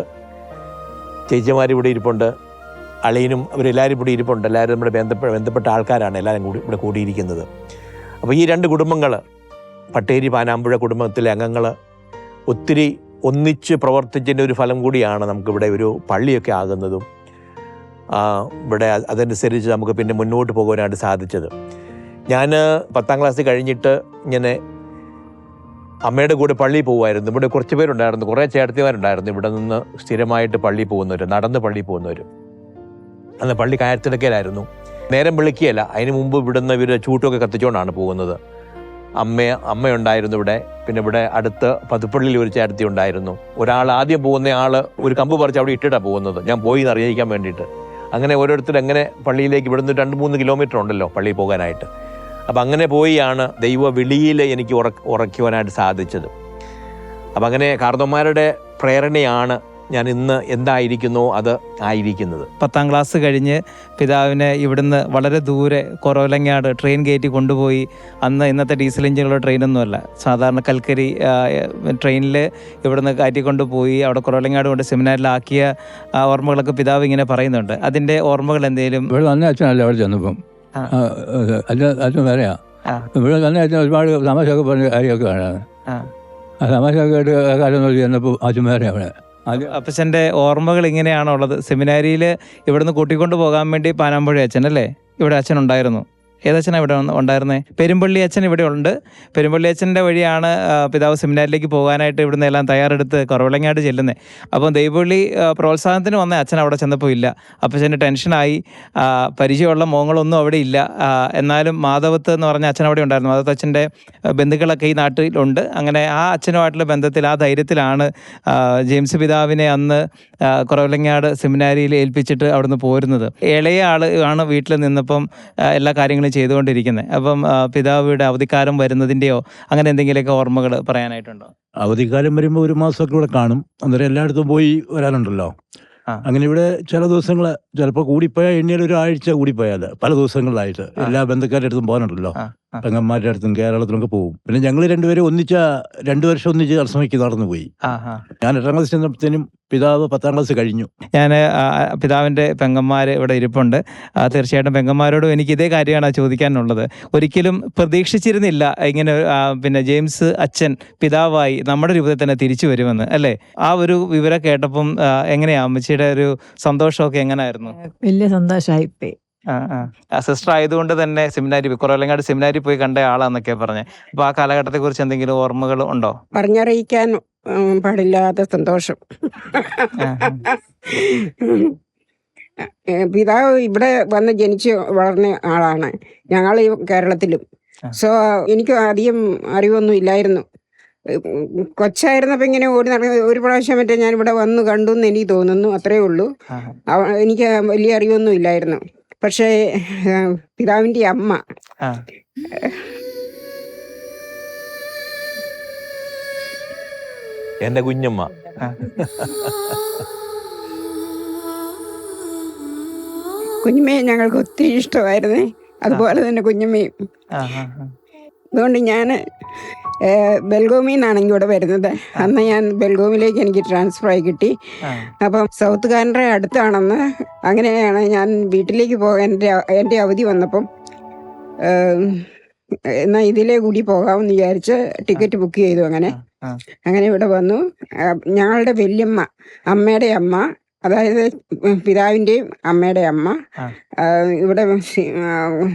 ചേച്ചിമാർ ഇവിടെ ഇരിപ്പുണ്ട്, അളിയനും അവരെല്ലാവരും ഇവിടെ ഇരിപ്പുണ്ട്. എല്ലാവരും നമ്മുടെ ബന്ധപ്പെട്ട ആൾക്കാരാണ് എല്ലാവരും കൂടി ഇവിടെ കൂടിയിരിക്കുന്നത്. അപ്പോൾ ഈ രണ്ട് കുടുംബങ്ങൾ, പട്ടേരി പാനാമ്പുഴ കുടുംബത്തിലെ അംഗങ്ങൾ ഒത്തിരി ഒന്നിച്ച് പ്രവർത്തിച്ചതിൻ്റെ ഒരു ഫലം കൂടിയാണ് നമുക്കിവിടെ ഒരു പള്ളിയൊക്കെ ആകുന്നതും ഇവിടെ അതനുസരിച്ച് നമുക്ക് പിന്നെ മുന്നോട്ട് പോകാനായിട്ട് സാധിച്ചത്. ഞാൻ 10ാം ക്ലാസ് കഴിഞ്ഞിട്ട് ഇങ്ങനെ അമ്മയുടെ കൂടെ പള്ളിയിൽ പോകുമായിരുന്നു. ഇവിടെ കുറച്ച് പേരുണ്ടായിരുന്നു, കുറേ ചേട്ടത്തിമാരുണ്ടായിരുന്നു ഇവിടെ നിന്ന് സ്ഥിരമായിട്ട് പള്ളിയിൽ പോകുന്നവർ, നടന്ന് പള്ളിയിൽ പോകുന്നവർ. അന്ന് പള്ളി കയർത്തിടക്കലായിരുന്നു. നേരം വിളിക്കുകയല്ല, അതിന് മുമ്പ് ഇവിടുന്ന് ഇവർ ചൂട്ടൊക്കെ കത്തിച്ചുകൊണ്ടാണ് പോകുന്നത്. അമ്മയുണ്ടായിരുന്നു ഇവിടെ. പിന്നെ ഇവിടെ അടുത്ത് പതുപ്പള്ളിയിൽ ഒരു ചേട്ടത്തി ഉണ്ടായിരുന്നു. ഒരാൾ ആദ്യം പോകുന്ന ആൾ ഒരു കമ്പ് പറിച്ച് അവിടെ ഇട്ടിട്ടാണ് പോകുന്നത്, ഞാൻ പോയി എന്ന് അറിയിക്കാൻ വേണ്ടിയിട്ട്. അങ്ങനെ ഓരോരുത്തർ എങ്ങനെ പള്ളിയിലേക്ക് ഇവിടുന്ന് 2-3 കിലോമീറ്റർ ഉണ്ടല്ലോ പള്ളിയിൽ പോകാനായിട്ട്. അപ്പം അങ്ങനെ പോയാണ് ദൈവ വിളിയിൽ എനിക്ക് ഉറയ്ക്കുവാനായിട്ട് സാധിച്ചത്. അപ്പം അങ്ങനെ കാർന്നോന്മാരുടെ പ്രേരണയാണ് ഞാൻ ഇന്ന് എന്തായിരിക്കുന്നോ അത് ആയിരിക്കുന്നത്. 10ാം ക്ലാസ് കഴിഞ്ഞ് പിതാവിനെ ഇവിടുന്ന് വളരെ ദൂരെ കൊറോലങ്ങാട് ട്രെയിൻ കയറ്റി കൊണ്ടുപോയി. അന്ന് ഇന്നത്തെ ഡീസൽ എഞ്ചിനുള്ള ട്രെയിനൊന്നുമല്ല, സാധാരണ കൽക്കരി ട്രെയിനിൽ ഇവിടുന്ന് കയറ്റിക്കൊണ്ടുപോയി അവിടെ കൊറോലങ്ങാട് കൊണ്ട് സെമിനാറിലാക്കിയ ഓർമ്മകളൊക്കെ പിതാവ് ഇങ്ങനെ പറയുന്നുണ്ട്. അതിൻ്റെ ഓർമ്മകൾ എന്തെങ്കിലും? ഇവിടെ തന്നെ അച്ഛനല്ല അവിടെ ചെന്നപ്പം അച്ഛൻ വേറെയാ. ഇവിടെ തന്നെ അച്ഛൻ ഒരുപാട് തമാശയൊക്കെ പറഞ്ഞ കാര്യമൊക്കെ കാണാൻ. ആ തമാശയൊക്കെ ആയിട്ട് കാലം നോക്കി ചെന്നപ്പോൾ അച്ഛൻ വേറെ അവിടെ. അപ്പച്ചൻ്റെ ഓർമ്മകൾ ഇങ്ങനെയാണുള്ളത്. സെമിനാരിയിൽ ഇവിടുന്ന് കൂട്ടിക്കൊണ്ട് പോകാൻ വേണ്ടി പാനാമ്പുഴ അച്ഛൻ അല്ലേ ഇവിടെ അച്ഛൻ ഉണ്ടായിരുന്നു. ഏതച്ഛനാണ് ഇവിടെ ഉണ്ടായിരുന്നേ? പെരുമ്പള്ളി അച്ഛൻ ഇവിടെ ഉണ്ട്. പെരുമ്പള്ളി അച്ഛൻ്റെ വഴിയാണ് പിതാവ് സെമിനാരിലേക്ക് പോകാനായിട്ട് ഇവിടുന്ന് എല്ലാം തയ്യാറെടുത്ത് കുറവിലങ്ങാട് ചെല്ലുന്നത്. അപ്പം ദൈവപള്ളി പ്രോത്സാഹനത്തിന് വന്ന അച്ഛൻ അവിടെ ചെന്നപ്പോൾ ഇല്ല. അപ്പച്ചന് ടെൻഷനായി. പരിചയമുള്ള മോങ്ങളൊന്നും അവിടെ ഇല്ല. എന്നാലും മാധവത്ത് എന്ന് പറഞ്ഞ അച്ഛൻ അവിടെ ഉണ്ടായിരുന്നു. മാധവത്ത് അച്ഛൻ്റെ ബന്ധുക്കളൊക്കെ ഈ നാട്ടിലുണ്ട്. അങ്ങനെ ആ അച്ഛനുമായിട്ടുള്ള ബന്ധത്തിൽ, ആ ധൈര്യത്തിലാണ് ജെയിംസ് പിതാവിനെ അന്ന് കുറവിലങ്ങാട് സെമിനാരിയിൽ ഏൽപ്പിച്ചിട്ട് അവിടുന്ന് പോരുന്നത്. ഇളയ ആൾ ആണ് വീട്ടിൽ നിന്നപ്പം എല്ലാ കാര്യങ്ങളും ചെയ്തുകൊണ്ടിരിക്കുന്നത്. അപ്പം പിതാവിയുടെ അവധിക്കാലം വരുന്നതിൻ്റെയോ അങ്ങനെ എന്തെങ്കിലുമൊക്കെ ഓർമ്മകൾ പറയാനായിട്ടുണ്ടോ? അവധിക്കാലം വരുമ്പോൾ 1 മാസമൊക്കെ ഇവിടെ കാണും. അന്നേരം എല്ലായിടത്തും പോയി വരാനുണ്ടല്ലോ. അങ്ങനെ ഇവിടെ ചില ദിവസങ്ങൾ ചിലപ്പോൾ കൂടിപ്പോയാൽ എണ്ണിയാൽ 1 ആഴ്ച കൂടിപ്പോയാൽ പല ദിവസങ്ങളിലായിട്ട് എല്ലാ ബന്ധുക്കാരുടെ അടുത്തും പോകാനുണ്ടല്ലോ. പെങ്ങന്മാരുടെ അടുത്തും കേരളത്തിലൊക്കെ പോകും. പിന്നെ ഞങ്ങൾ രണ്ടുപേരും 2 വർഷം ഒന്നിച്ച് അർസമയ്ക്ക് നടന്നു പോയി. ഞാൻ 8ാം ക്ലാസ് ചെന്നപ്പോഴത്തേനും പിതാവ് 10ാം ക്ലാസ് കഴിഞ്ഞു. ഞാൻ പിതാവിൻ്റെ പെങ്ങന്മാർ ഇവിടെ ഇരിപ്പുണ്ട്. തീർച്ചയായിട്ടും പെങ്ങന്മാരോടും എനിക്ക് ഇതേ കാര്യമാണ് ചോദിക്കാനുള്ളത്. ഒരിക്കലും പ്രതീക്ഷിച്ചിരുന്നില്ല ഇങ്ങനെ പിന്നെ ജെയിംസ് അച്ഛൻ പിതാവായി നമ്മുടെ രൂപത്തിൽ തന്നെ തിരിച്ചു വരുമെന്ന്, അല്ലേ? ആ ഒരു വിവരം കേട്ടപ്പം എങ്ങനെയാ അമ്മച്ചിയുടെ ഒരു സന്തോഷമൊക്കെ എങ്ങനെയായിരുന്നു? വലിയ സന്തോഷമായിപ്പോയി. സിസ്റ്റർ ആയതുകൊണ്ട് തന്നെ സെമിനാരി കുറവലങ്ങാട് സെമിനാരി പോയി കണ്ട ആളാന്നൊക്കെ പറഞ്ഞ്. അപ്പൊ ആ കാലഘട്ടത്തെ കുറിച്ച് എന്തെങ്കിലും ഓർമ്മകൾ ഉണ്ടോ? പറഞ്ഞറിയിക്കാൻ പാടില്ലാത്ത സന്തോഷം. പിതാവ് ഇവിടെ വന്ന് ജനിച്ച് വളർന്ന ആളാണ്. ഞങ്ങൾ ഈ കേരളത്തിലും. സോ എനിക്ക് അധികം അറിവൊന്നും ഇല്ലായിരുന്നു. കൊച്ചായിരുന്നപ്പോൾ ഇങ്ങനെ ഓടി നടക്കുന്ന ഒരു പ്രാവശ്യം മറ്റേ ഞാൻ ഇവിടെ വന്ന് കണ്ടു എന്ന് എനിക്ക് തോന്നുന്നു. അത്രേ ഉള്ളൂ. എനിക്ക് വലിയ അറിവൊന്നും ഇല്ലായിരുന്നു. പക്ഷേ പിതാവിൻ്റെ അമ്മ എൻ്റെ കുഞ്ഞമ്മ കുഞ്ഞമ്മയെ ഞങ്ങൾക്ക് ഒത്തിരി ഇഷ്ടമായിരുന്നേ. അതുപോലെ തന്നെ കുഞ്ഞമ്മയും. അതുകൊണ്ട് ഞാൻ ബെൽഗോമിൽ നിന്നാണ് ഇങ്ങോട്ട് വരുന്നത്. അന്ന് ഞാൻ ബെൽഗോമിലേക്ക് എനിക്ക് ട്രാൻസ്ഫർ ആയി കിട്ടി. അപ്പം സൗത്ത് കാനഡ അടുത്താണെന്ന് അങ്ങനെയാണ് ഞാൻ വീട്ടിലേക്ക് പോകാൻ എൻ്റെ അവധി വന്നപ്പം എന്നാൽ ഇതിലേ കൂടി പോകാമെന്ന് വിചാരിച്ച് ടിക്കറ്റ് ബുക്ക് ചെയ്തു. അങ്ങനെ ഇവിടെ വന്നു. ഞങ്ങളുടെ വല്യമ്മ, അമ്മയുടെ അമ്മ, അതായത് പിതാവിൻ്റെയും അമ്മയുടെ അമ്മ ഇവിടെ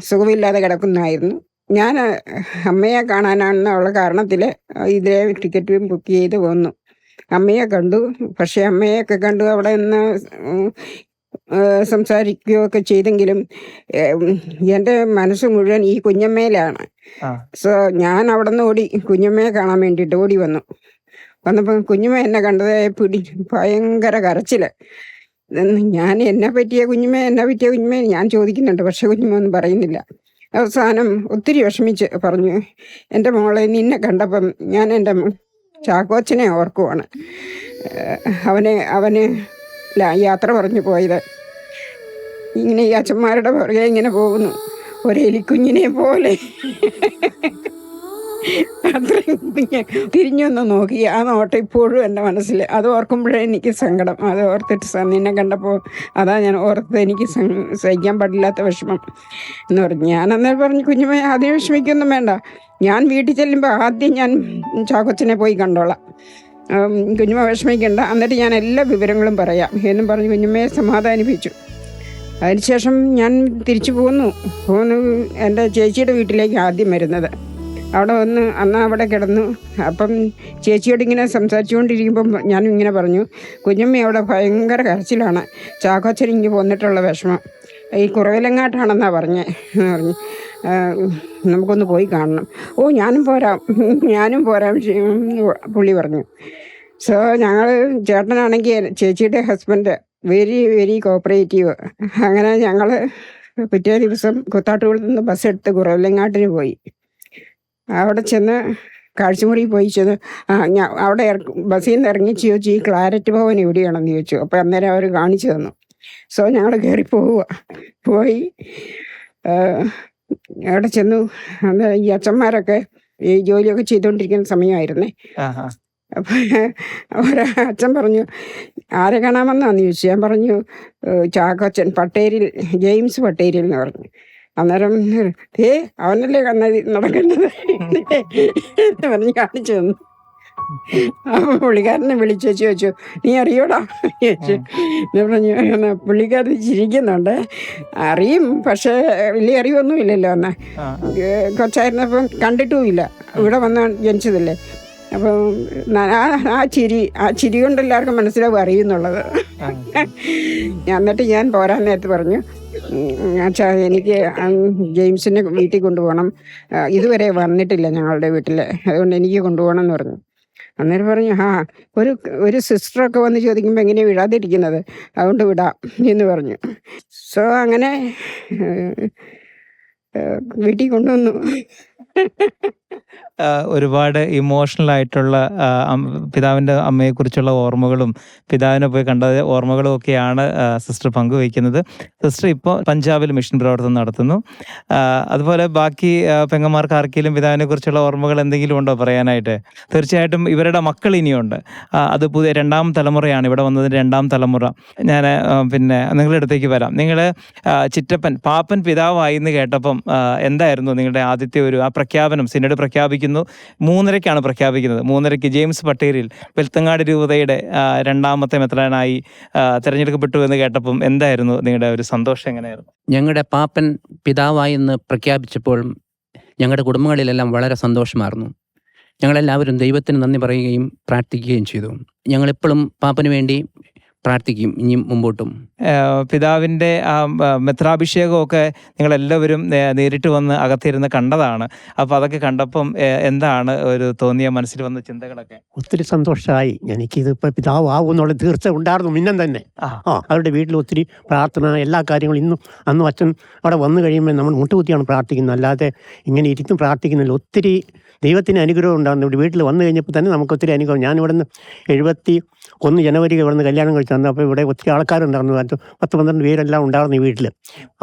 സുഖമില്ലാതെ കിടക്കുന്നതായിരുന്നു. ഞാൻ അമ്മയെ കാണാനാണെന്നുള്ള കാരണത്തിൽ ഇതിലെ ടിക്കറ്റ് ബുക്ക് ചെയ്ത് വന്നു. അമ്മയെ കണ്ടു. പക്ഷേ അമ്മയൊക്കെ കണ്ടു അവിടെ നിന്ന് സംസാരിക്കുകയൊക്കെ ചെയ്തെങ്കിലും എൻ്റെ മനസ്സ് മുഴുവൻ ഈ കുഞ്ഞമ്മയിലാണ്. സോ ഞാൻ അവിടെ നിന്ന് ഓടി കുഞ്ഞമ്മയെ കാണാൻ വേണ്ടിയിട്ട് ഓടി വന്നപ്പോൾ കുഞ്ഞമ്മ എന്നെ കണ്ടത് ഭയങ്കര കരച്ചിൽ. ഞാൻ എന്നെ പറ്റിയ കുഞ്ഞമ്മ ഞാൻ ചോദിക്കുന്നുണ്ട്. പക്ഷെ കുഞ്ഞമ്മ ഒന്നും പറയുന്നില്ല. അവസാനം ഒത്തിരി വിഷമിച്ച് പറഞ്ഞു, എൻ്റെ മോളെ നിന്നെ കണ്ടപ്പം ഞാൻ എൻ്റെ ചാക്കോച്ചനെ ഓർക്കുവാണ്. അവന് യാത്ര പറഞ്ഞു പോയത്. ഇങ്ങനെ ഈ അച്ഛന്മാരുടെ പുറകെ ഇങ്ങനെ പോകുന്നു, ഒരെലിക്കുഞ്ഞിനെ പോലെ. അത്രയും തിരിഞ്ഞൊന്ന് നോക്കി. ആ നോട്ടം ഇപ്പോഴും എൻ്റെ മനസ്സിൽ. അത് ഓർക്കുമ്പോഴേ എനിക്ക് സങ്കടം. അത് ഓർത്തിട്ട് നിന്നെ കണ്ടപ്പോൾ അതാ ഞാൻ ഓർത്തത്. എനിക്ക് സഹിക്കാൻ പാടില്ലാത്ത വിഷമം എന്ന് പറഞ്ഞു. ഞാനന്നേരം പറഞ്ഞു, കുഞ്ഞുമേ ആദ്യം വിഷമിക്കൊന്നും വേണ്ട. ഞാൻ വീട്ടിൽ ചെല്ലുമ്പോൾ ആദ്യം ഞാൻ ചാക്കോച്ചനെ പോയി കണ്ടോളാം. കുഞ്ഞുമ വിഷമിക്കണ്ട. എന്നിട്ട് ഞാൻ എല്ലാ വിവരങ്ങളും പറയാം എന്നും പറഞ്ഞ് കുഞ്ഞുമ്മയെ സമാധാനിപ്പിച്ചു. അതിനുശേഷം ഞാൻ തിരിച്ചു പോന്നു. എൻ്റെ ചേച്ചിയുടെ വീട്ടിലേക്ക് ആദ്യം വരുന്നത്. അവിടെ വന്ന് അന്ന് അവിടെ കിടന്നു. അപ്പം ചേച്ചിയോട് ഇങ്ങനെ സംസാരിച്ചുകൊണ്ടിരിക്കുമ്പം ഞാൻ ഇങ്ങനെ പറഞ്ഞു, കുഞ്ഞമ്മ അവിടെ ഭയങ്കര കരച്ചിലാണ്, ചാക്കോച്ചൻ ഇങ്ങ് പോന്നിട്ടുള്ള വിഷമം ഈ കുറവിലങ്ങാട്ടാണെന്നാണ് പറഞ്ഞു. നമുക്കൊന്ന് പോയി കാണണം. ഓ ഞാനും പോരാം പുള്ളി പറഞ്ഞു. സോ ഞങ്ങൾ ചേട്ടനാണെങ്കിൽ ചേച്ചിയുടെ ഹസ്ബൻഡ് വെരി വെരി കോപ്പറേറ്റീവ്. അങ്ങനെ ഞങ്ങൾ പിറ്റേ ദിവസം കുത്താട്ടുകുളത്ത് നിന്ന് ബസ് എടുത്ത് കുറവിലങ്ങാട്ടിന് പോയി. അവിടെ ചെന്ന് കാഴ്ചമുറി പോയി ചെന്ന് അവിടെ ബസ്സിൽ നിന്ന് ഇറങ്ങി ചോദിച്ചു, ഈ ക്ലാരറ്റ് ഭവൻ എവിടെയാണെന്ന് ചോദിച്ചു. അപ്പോൾ അന്നേരം അവർ കാണിച്ചു തന്നു. സോ ഞങ്ങൾ കയറി പോയി അവിടെ ചെന്നു. അന്ന് ഈ അച്ഛന്മാരൊക്കെ ഈ ജോലിയൊക്കെ ചെയ്തുകൊണ്ടിരിക്കുന്ന സമയമായിരുന്നേ. അപ്പം അച്ഛൻ പറഞ്ഞു, ആരെ കാണാമെന്നാന്ന് ചോദിച്ചു. ഞാൻ പറഞ്ഞു, ചാക്കോച്ചൻ പട്ടേരിൽ, ജെയിംസ് പട്ടേരിൽ എന്ന് പറഞ്ഞു. അന്നേരം അവനല്ലേ നടക്കുന്നത് എന്ന് പറഞ്ഞ് കാണിച്ചു തന്നു. അപ്പോൾ പുള്ളിക്കാരനെ വിളിച്ചു ചോദിച്ചു, നീ അറിയോടാ ചോദിച്ചു. എന്ന് പറഞ്ഞു. പുള്ളിക്കാരൻ ചിരിക്കുന്നുണ്ട്. അറിയും, പക്ഷേ വലിയ അറിവൊന്നും ഇല്ലല്ലോ. എന്നാൽ കൊച്ചായിരുന്നപ്പം കണ്ടിട്ടുമില്ല, ഇവിടെ വന്ന് ജനിച്ചതല്ലേ. അപ്പം ആ ചിരി കൊണ്ട് എല്ലാവർക്കും മനസ്സിലാവും അറിയുന്നുള്ളത്. എന്നിട്ട് ഞാൻ പോരാൻ നേരത്ത് പറഞ്ഞു, അച്ഛാ എനിക്ക് ജെയിംസിനെ വീട്ടിൽ കൊണ്ടുപോകണം, ഇതുവരെ വന്നിട്ടില്ല ഞങ്ങളുടെ വീട്ടിൽ, അതുകൊണ്ട് എനിക്ക് കൊണ്ടുപോകണം എന്ന് പറഞ്ഞു. അന്നേരം പറഞ്ഞു, ഒരു സിസ്റ്ററൊക്കെ വന്ന് ചോദിക്കുമ്പോൾ എങ്ങനെയാണ് വിടാതിരിക്കുന്നത്, അതുകൊണ്ട് വിടാം എന്ന് പറഞ്ഞു. സോ അങ്ങനെ വീട്ടിൽ കൊണ്ടുവന്നു. ഒരുപാട് ഇമോഷണൽ ആയിട്ടുള്ള പിതാവിൻ്റെ അമ്മയെക്കുറിച്ചുള്ള ഓർമ്മകളും പിതാവിനെ പോയി കണ്ട ഓർമ്മകളും ഒക്കെയാണ് സിസ്റ്റർ പങ്കുവയ്ക്കുന്നത്. സിസ്റ്റർ ഇപ്പോൾ പഞ്ചാബിൽ മിഷൻ പ്രവർത്തനം നടത്തുന്നു. അതുപോലെ ബാക്കി പെങ്ങന്മാർക്ക് ആർക്കെങ്കിലും പിതാവിനെ കുറിച്ചുള്ള ഓർമ്മകൾ എന്തെങ്കിലും ഉണ്ടോ പറയാനായിട്ട്? തീർച്ചയായിട്ടും ഇവരുടെ മക്കൾ ഇനിയുണ്ട്. അത് പുതിയ 2ാം തലമുറയാണ്, ഇവിടെ വന്നതിൻ്റെ 2ാം തലമുറ. ഞാൻ പിന്നെ നിങ്ങളുടെ അടുത്തേക്ക് വരാം. നിങ്ങൾ ചിറ്റപ്പൻ പാപ്പൻ പിതാവായി എന്ന് കേട്ടപ്പം എന്തായിരുന്നു നിങ്ങളുടെ ആദ്യത്തെ ഒരു ആ പ്രഖ്യാപനം? സിനഡ് പ്രഖ്യാപിക്കുന്നു, 3:30 പ്രഖ്യാപിക്കുന്നത്. 3:30 ജെയിംസ് പട്ടേലിൽ വെൽത്തങ്ങാട് രൂപതയുടെ 2ാമത്തെ മെത്രാനായി തിരഞ്ഞെടുക്കപ്പെട്ടു എന്ന് കേട്ടപ്പം എന്തായിരുന്നു നിങ്ങളുടെ ഒരു സന്തോഷം? എങ്ങനെയായിരുന്നു? ഞങ്ങളുടെ പാപ്പൻ പിതാവായി എന്ന് പ്രഖ്യാപിച്ചപ്പോൾ ഞങ്ങളുടെ കുടുംബങ്ങളിലെല്ലാം വളരെ സന്തോഷമായിരുന്നു. ഞങ്ങളെല്ലാവരും ദൈവത്തിന് നന്ദി പറയുകയും പ്രാർത്ഥിക്കുകയും ചെയ്തു. ഞങ്ങളെപ്പോഴും പാപ്പന് വേണ്ടി പ്രാർത്ഥിക്കും ഇനിയും മുമ്പോട്ടും. പിതാവിൻ്റെ ആ മെത്രാഭിഷേകമൊക്കെ നിങ്ങളെല്ലാവരും നേരിട്ട് വന്ന് അകത്തിരുന്ന് കണ്ടതാണ്. അപ്പോൾ അതൊക്കെ കണ്ടപ്പം എന്താണ് ഒരു തോന്നിയ മനസ്സിൽ വന്ന ചിന്തകളൊക്കെ? ഒത്തിരി സന്തോഷമായി. എനിക്കിതിപ്പോൾ പിതാവാകും എന്നുള്ള തീർച്ച ഉണ്ടായിരുന്നു മിന്നം തന്നെ. അവരുടെ വീട്ടിൽ ഒത്തിരി പ്രാർത്ഥന, എല്ലാ കാര്യങ്ങളും അന്നും അച്ഛൻ അവിടെ വന്നു കഴിയുമ്പോൾ നമ്മൾ മുട്ടുകുത്തിയാണ് പ്രാർത്ഥിക്കുന്നത്, അല്ലാതെ ഇങ്ങനെ ഇരുത്തും പ്രാർത്ഥിക്കുന്നില്ല. ഒത്തിരി ദൈവത്തിന് അനുഗ്രഹം ഉണ്ടാകുന്നു. ഇവിടെ വീട്ടിൽ വന്നു കഴിഞ്ഞപ്പോൾ തന്നെ നമുക്ക് ഒത്തിരി അനുഗ്രഹം. ഞാൻ 71 ജനുവരി ഇവിടെ നിന്ന് കല്യാണം കഴിച്ചു വന്നു. അപ്പോൾ ഇവിടെ ഒത്തിരി ആൾക്കാരുണ്ടായിരുന്നു, 10-12 പേരെല്ലാം ഉണ്ടായിരുന്നു ഈ വീട്ടിൽ.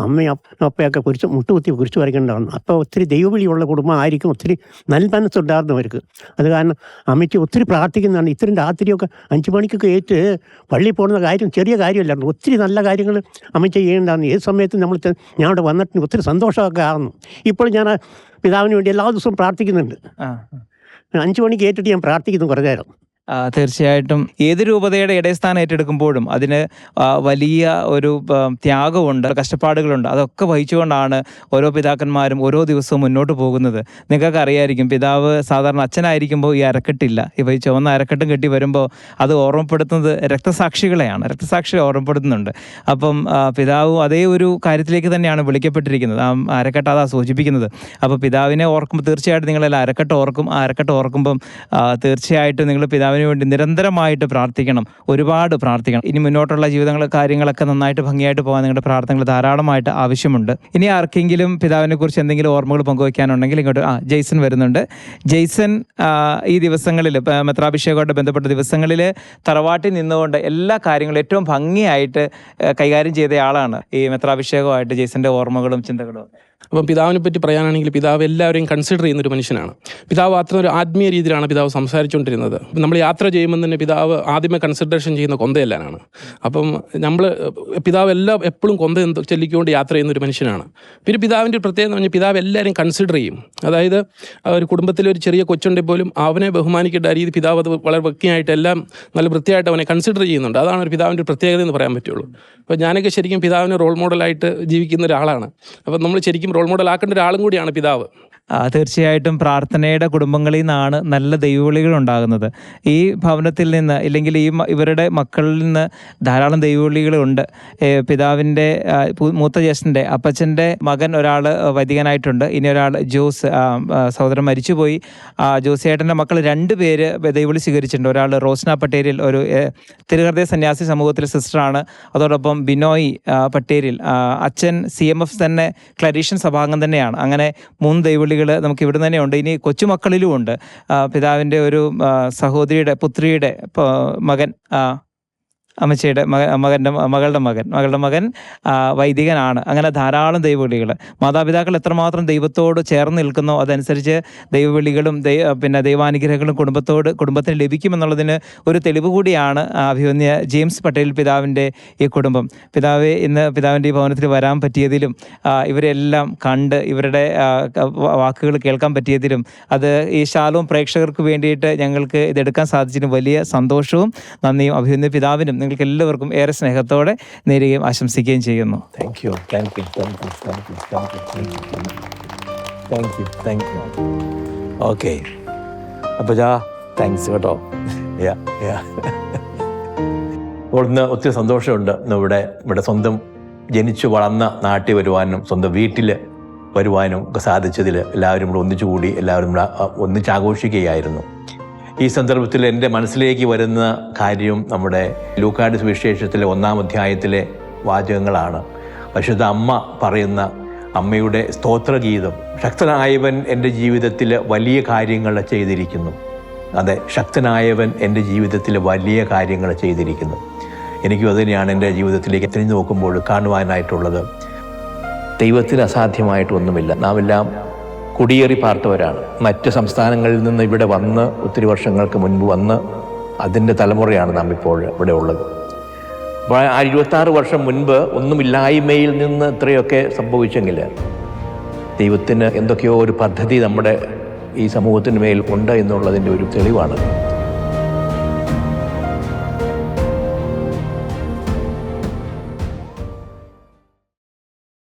അമ്മയും അപ്പയൊക്കെ മുട്ടുകുത്തി കുരിശ് വരയ്ക്കുന്നുണ്ടായിരുന്നു. അപ്പോൾ ഒത്തിരി ദൈവവിളിയുള്ള കുടുംബം ആയിരിക്കും, ഒത്തിരി നൽമനസ്സുണ്ടായിരുന്നു അവർക്ക്. അത് കാരണം അമ്മയ്ക്ക് ഒത്തിരി പ്രാർത്ഥിക്കുന്നതാണ്. ഇത്രയും രാത്രിയൊക്കെ 5 മണിക്കൊക്കെ ഏറ്റ് പള്ളിയിൽ പോകുന്ന കാര്യം ചെറിയ കാര്യമല്ലായിരുന്നു. ഒത്തിരി നല്ല കാര്യങ്ങൾ അമ്മ ചെയ്യേണ്ടായിരുന്നു. ഏത് സമയത്തും ഞാൻ അവിടെ വന്നിട്ട് ഒത്തിരി സന്തോഷമൊക്കെ ആകുന്നു. ഇപ്പോൾ ഞാൻ പിതാവിന് വേണ്ടി എല്ലാ ദിവസവും പ്രാർത്ഥിക്കുന്നുണ്ട്. 5 മണിക്ക് ഏറ്റിട്ട് ഞാൻ പ്രാർത്ഥിക്കുന്നു കുറേ നേരം. തീർച്ചയായിട്ടും ഏത് രൂപതയുടെ ഇടയസ്ഥാനം ഏറ്റെടുക്കുമ്പോഴും അതിന് വലിയ ഒരു ത്യാഗമുണ്ട്, കഷ്ടപ്പാടുകളുണ്ട്. അതൊക്കെ വഹിച്ചുകൊണ്ടാണ് ഓരോ പിതാക്കന്മാരും ഓരോ ദിവസവും മുന്നോട്ട് പോകുന്നത്. നിങ്ങൾക്ക് അറിയായിരിക്കും, പിതാവ് സാധാരണ അച്ഛനായിരിക്കുമ്പോൾ ഈ അരക്കെട്ടില്ല. ഈ ചുവന്ന അരക്കെട്ടും കെട്ടി വരുമ്പോൾ അത് ഓർമ്മപ്പെടുത്തുന്നത് രക്തസാക്ഷികളെയാണ്, രക്തസാക്ഷികളെ ഓർമ്മപ്പെടുത്തുന്നുണ്ട്. അപ്പം പിതാവും അതേ ഒരു കാര്യത്തിലേക്ക് തന്നെയാണ് വിളിക്കപ്പെട്ടിരിക്കുന്നത്. ആ അരക്കെട്ട് അതാ സൂചിപ്പിക്കുന്നത്. അപ്പോൾ പിതാവിനെ ഓർക്കുമ്പോൾ തീർച്ചയായിട്ടും നിങ്ങളെല്ലാം അരക്കെട്ട് ഓർക്കും. ആ അരക്കെട്ട് ഓർക്കുമ്പം തീർച്ചയായിട്ടും നിങ്ങൾ പിതാവിന് വേണ്ടി നിരന്തരമായിട്ട് പ്രാർത്ഥിക്കണം, ഒരുപാട് പ്രാർത്ഥിക്കണം. ഇനി മുന്നോട്ടുള്ള കാര്യങ്ങളൊക്കെ നന്നായിട്ട് ഭംഗിയായിട്ട് പോകാൻ നിങ്ങളുടെ പ്രാർത്ഥനകൾ ധാരാളമായിട്ട് ആവശ്യമുണ്ട്. ഇനി ആർക്കെങ്കിലും പിതാവിനെ കുറിച്ച് എന്തെങ്കിലും ഓർമ്മകൾ പങ്കുവയ്ക്കാനുണ്ടെങ്കിൽ ഇങ്ങോട്ട് ജെയ്സൺ വരുന്നുണ്ട്. ജെയ്സൺ ഈ ദിവസങ്ങളിൽ മെത്രാഭിഷേകമായിട്ട് ബന്ധപ്പെട്ട ദിവസങ്ങളിൽ തറവാട്ടിൽ നിന്നുകൊണ്ട് എല്ലാ കാര്യങ്ങളും ഏറ്റവും ഭംഗിയായിട്ട് കൈകാര്യം ചെയ്ത ആളാണ്. ഈ മെത്രാഭിഷേകമായിട്ട് ജെയ്സന്റെ ഓർമ്മകളും ചിന്തകളും. അപ്പം പിതാവിനെ പറ്റി പറയാനാണെങ്കിൽ പിതാവ് എല്ലാവരെയും കൺസിഡർ ചെയ്യുന്നൊരു മനുഷ്യനാണ്. പിതാവ് അത്ര ഒരു ആത്മീയ രീതിയിലാണ് പിതാവ് സംസാരിച്ചുകൊണ്ടിരുന്നത്. നമ്മൾ യാത്ര ചെയ്യുമ്പോൾ തന്നെ പിതാവ് ആദ്യമേ കൺസിഡറേഷൻ ചെയ്യുന്ന കൊന്തയെല്ലാനാണ്. അപ്പം നമ്മൾ പിതാവ് എപ്പോഴും കൊന്ത ചൊല്ലിക്കൊണ്ട് യാത്ര ചെയ്യുന്ന ഒരു മനുഷ്യനാണ്. പിന്നെ പിതാവിൻ്റെ ഒരു പ്രത്യേകത എന്ന് പറഞ്ഞാൽ പിതാവ് എല്ലാവരെയും കൺസിഡർ ചെയ്യും. അതായത് ഒരു കുടുംബത്തിലെ ഒരു ചെറിയ കൊച്ചുണ്ടെങ്കിൽ പോലും അവനെ ബഹുമാനിക്കേണ്ട രീതി പിതാവ് അത് വളരെ വൃത്തിയായിട്ട് എല്ലാം നല്ല വൃത്തിയായിട്ട് അവനെ കൺസിഡർ ചെയ്യുന്നുണ്ട്. അതാണ് ഒരു പിതാവിൻ്റെ ഒരു പ്രത്യേകത എന്ന് പറയാൻ പറ്റുള്ളൂ. അപ്പോൾ ഞാനൊക്കെ ശരിക്കും പിതാവിന് റോൾ മോഡലായിട്ട് ജീവിക്കുന്ന ഒരാളാണ്. അപ്പം നമ്മൾ ശരിക്കും റോൾ മോഡൽ ആക്കേണ്ട ഒരാളും കൂടിയാണ് പിതാവ്. തീർച്ചയായിട്ടും പ്രാർത്ഥനയുടെ കുടുംബങ്ങളിൽ നിന്നാണ് നല്ല ദൈവവിളികൾ ഉണ്ടാകുന്നത്. ഈ ഭവനത്തിൽ നിന്ന് ഇല്ലെങ്കിൽ ഇവരുടെ മക്കളിൽ നിന്ന് ധാരാളം ദൈവവിളികളുണ്ട്. പിതാവിൻ്റെ മൂത്ത ജ്യേഷ്ഠൻ്റെ അപ്പച്ചൻ്റെ മകൻ ഒരാൾ വൈദികനായിട്ടുണ്ട്. ഇനി ഒരാൾ ജോസ് സഹോദരൻ മരിച്ചുപോയി. ജോസിയേട്ടൻ്റെ മക്കൾ 2 പേര് ദൈവവിളി സ്വീകരിച്ചിട്ടുണ്ട്. ഒരാൾ റോസ്ന പട്ടേരിൽ ഒരു തിരുഹൃദയ സന്യാസി സമൂഹത്തിലെ സിസ്റ്ററാണ്. അതോടൊപ്പം ബിനോയ് പട്ടേരിൽ അച്ഛൻ CMF തന്നെ ക്ലരീഷ്യൻ സഭാംഗം തന്നെയാണ്. അങ്ങനെ 3 ദൈവവിളികൾ നമുക്ക് ഇവിടെ തന്നെ ഉണ്ട്. ഇനി കൊച്ചുമക്കളിലും ഉണ്ട്. പിതാവിൻ്റെ ഒരു സഹോദരിയുടെ പുത്രിയുടെ മകൻ, അമ്മച്ചിയുടെ മകളുടെ മകൻ വൈദികനാണ്. അങ്ങനെ ധാരാളം ദൈവവിളികൾ. മാതാപിതാക്കൾ എത്രമാത്രം ദൈവത്തോട് ചേർന്ന് നിൽക്കുന്നോ അതനുസരിച്ച് ദൈവവിളികളും ദൈവാനുഗ്രഹങ്ങളും കുടുംബത്തിന് ലഭിക്കുമെന്നുള്ളതിന് ഒരു തെളിവ് കൂടിയാണ് അഭിമന്യ ജെയിംസ് പട്ടേൽ പിതാവിൻ്റെ ഈ കുടുംബം. ഇന്ന് പിതാവിൻ്റെ ഈ ഭവനത്തിൽ വരാൻ പറ്റിയതിലും ഇവരെല്ലാം കണ്ട് ഇവരുടെ വാക്കുകൾ കേൾക്കാൻ പറ്റിയതിലും അത് ഈ ശാലോം പ്രേക്ഷകർക്ക് വേണ്ടിയിട്ട് ഞങ്ങൾക്ക് ഇതെടുക്കാൻ സാധിച്ചതിനും വലിയ സന്തോഷവും നന്ദിയും അഭിമന്യ പിതാവിനും നിങ്ങൾക്ക് എല്ലാവർക്കും ഏറെ സ്നേഹത്തോടെ നേരുകയും ആശംസിക്കുകയും ചെയ്യുന്നു. Thank you. ഓക്കെ, അപ്പോൾ താങ്ക്സ് കേട്ടോ. അപ്പോൾ ഇന്ന് ഒത്തിരി സന്തോഷമുണ്ട്. ഇന്ന് ഇവിടെ സ്വന്തം ജനിച്ചു വളർന്ന നാട്ടിൽ വരുവാനും സ്വന്തം വീട്ടിൽ വരുവാനും ഒക്കെ സാധിച്ചതിൽ എല്ലാവരും കൂടെ ഒന്നിച്ചുകൂടി എല്ലാവരും ഒന്നിച്ചാഘോഷിക്കുകയായിരുന്നു. ഈ സന്ദർഭത്തിൽ എൻ്റെ മനസ്സിലേക്ക് വരുന്ന കാര്യം നമ്മുടെ ലൂക്കായുടെ സുവിശേഷത്തിലെ 1-ാം അധ്യായത്തിലെ വാചകങ്ങളാണ്. പരിശുദ്ധ അമ്മ പറയുന്ന അമ്മയുടെ സ്തോത്രഗീതം. ശക്തനായവൻ എൻ്റെ ജീവിതത്തിൽ വലിയ കാര്യങ്ങൾ ചെയ്തിരിക്കുന്നു. അതെ, ശക്തനായവൻ എൻ്റെ ജീവിതത്തിൽ വലിയ കാര്യങ്ങൾ ചെയ്തിരിക്കുന്നു. എനിക്കും അതുതന്നെയാണ് എൻ്റെ ജീവിതത്തിലേക്ക് തിരിഞ്ഞു നോക്കുമ്പോൾ കാണുവാനായിട്ടുള്ളത്. ദൈവത്തിന് അസാധ്യമായിട്ടൊന്നുമില്ല. നാം എല്ലാം കുടിയേറി പാർത്തവരാണ്. മറ്റ് സംസ്ഥാനങ്ങളിൽ നിന്ന് ഇവിടെ വന്ന് ഒത്തിരി വർഷങ്ങൾക്ക് മുൻപ് വന്ന് അതിൻ്റെ തലമുറയാണ് നാം ഇപ്പോൾ ഇവിടെ ഉള്ളത്. അപ്പോൾ ആ 26 വർഷം മുൻപ് ഒന്നുമില്ലായ്മയിൽ നിന്ന് ഇത്രയൊക്കെ സംഭവിച്ചെങ്കിൽ ദൈവത്തിന് എന്തൊക്കെയോ ഒരു പദ്ധതി നമ്മുടെ ഈ സമൂഹത്തിന് മേൽ ഉണ്ട് എന്നുള്ളതിൻ്റെ ഒരു തെളിവാണ്.